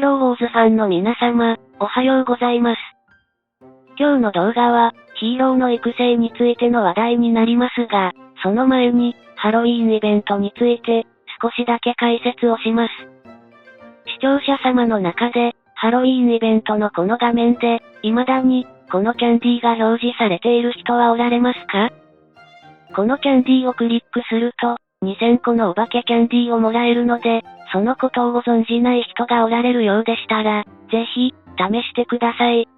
ーローウォーズファンの皆様、おはようございます。今日の動画は、ヒーローの育成についての話題になりますが、その前に、ハロウィーンイベントについて、少しだけ解説をします。視聴者様の中で、ハロウィーンイベントのこの画面で、未だに、このキャンディーが表示されている人はおられますか？このキャンディーをクリックすると、2000個のお化けキャンディーをもらえるので、そのことをご存じない人がおられるようでしたら、ぜひ、試してください。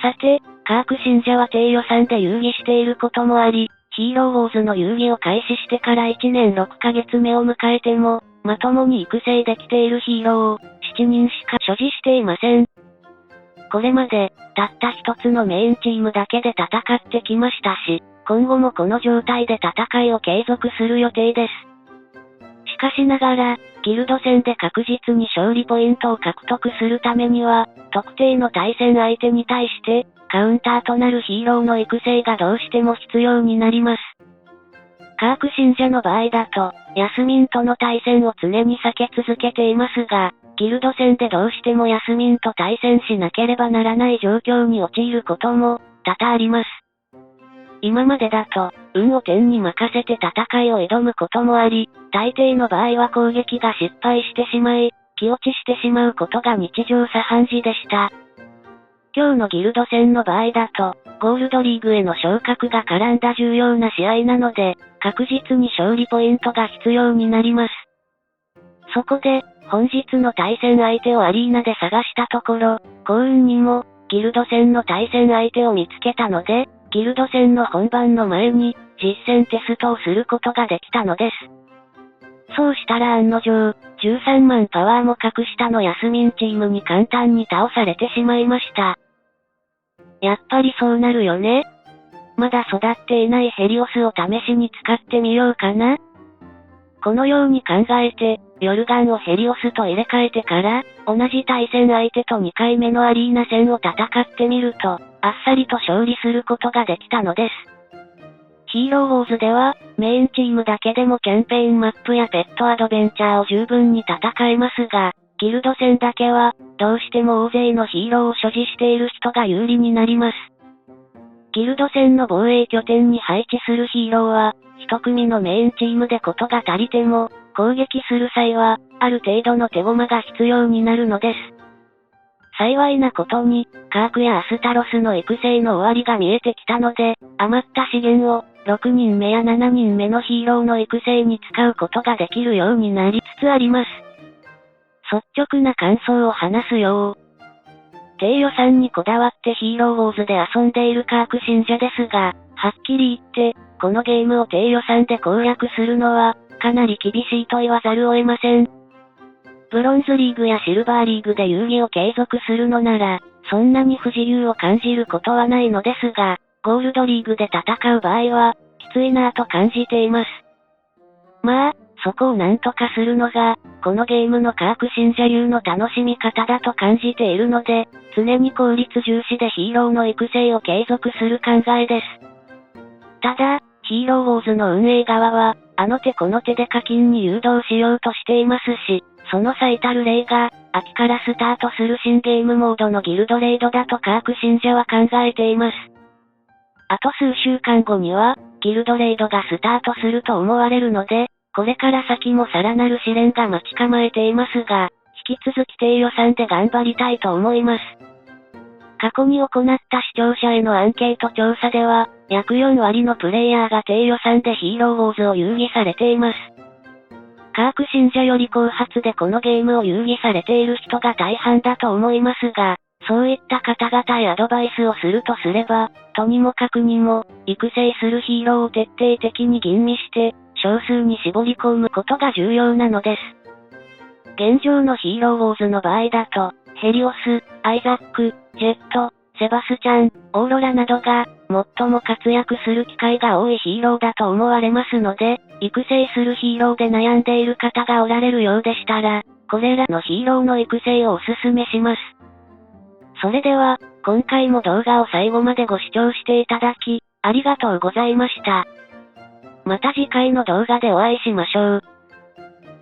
さて、カーク信者は低予算で遊戯していることもあり、ヒーローウォーズの遊戯を開始してから1年6ヶ月目を迎えても、まともに育成できているヒーローを、7人しか所持していません。これまで、たった一つのメインチームだけで戦ってきましたし、今後もこの状態で戦いを継続する予定です。しかしながら、ギルド戦で確実に勝利ポイントを獲得するためには、特定の対戦相手に対して、カウンターとなるヒーローの育成がどうしても必要になります。カーク信者の場合だと、ヤスミンとの対戦を常に避け続けていますが、ギルド戦でどうしてもヤスミンと対戦しなければならない状況に陥ることも、多々あります。今までだと、運を天に任せて戦いを挑むこともあり、大抵の場合は攻撃が失敗してしまい、気落ちしてしまうことが日常茶飯事でした。今日のギルド戦の場合だと、ゴールドリーグへの昇格が絡んだ重要な試合なので、確実に勝利ポイントが必要になります。そこで、本日の対戦相手をアリーナで探したところ、幸運にも、ギルド戦の対戦相手を見つけたので、ギルド戦の本番の前に、実戦テストをすることができたのです。そうしたら案の定、13万パワーも格下のヤスミンチームに簡単に倒されてしまいました。やっぱりそうなるよね。まだ育っていないヘリオスを試しに使ってみようかな。このように考えて、ヨルガンをヘリオスと入れ替えてから、同じ対戦相手と2回目のアリーナ戦を戦ってみると、あっさりと勝利することができたのです。ヒーローウォーズでは、メインチームだけでもキャンペーンマップやペットアドベンチャーを十分に戦えますが、ギルド戦だけは、どうしても大勢のヒーローを所持している人が有利になります。ギルド戦の防衛拠点に配置するヒーローは、一組のメインチームでことが足りても、攻撃する際は、ある程度の手駒が必要になるのです。幸いなことに、カークやアスタロスの育成の終わりが見えてきたので、余った資源を、6人目や7人目のヒーローの育成に使うことができるようになりつつあります。率直な感想を話すよ。低予算にこだわってヒーローウォーズで遊んでいるカーク信者ですが、はっきり言って、このゲームを低予算で攻略するのは、かなり厳しいと言わざるを得ません。ブロンズリーグやシルバーリーグで遊戯を継続するのなら、そんなに不自由を感じることはないのですが、ゴールドリーグで戦う場合は、きついなぁと感じています。まあ、そこをなんとかするのが、このゲームのカーク信者流の楽しみ方だと感じているので、常に効率重視でヒーローの育成を継続する考えです。ただ、ヒーローウォーズの運営側は、あの手この手で課金に誘導しようとしていますし、その最たる例が、秋からスタートする新ゲームモードのギルドレイドだとカーク信者は考えています。あと数週間後には、ギルドレイドがスタートすると思われるので、これから先もさらなる試練が待ち構えていますが、引き続き低予算で頑張りたいと思います。過去に行った視聴者へのアンケート調査では、約4割のプレイヤーが低予算でヒーローウォーズを遊戯されています。カーク信者より後発でこのゲームを遊戯されている人が大半だと思いますが、そういった方々へアドバイスをするとすれば、とにもかくにも、育成するヒーローを徹底的に吟味して、少数に絞り込むことが重要なのです。現状のヒーローウォーズの場合だと、ヘリオス、アイザック、ジェット、セバスチャン、オーロラなどが、最も活躍する機会が多いヒーローだと思われますので、育成するヒーローで悩んでいる方がおられるようでしたら、これらのヒーローの育成をお勧めします。それでは、今回も動画を最後までご視聴していただき、ありがとうございました。また次回の動画でお会いしましょう。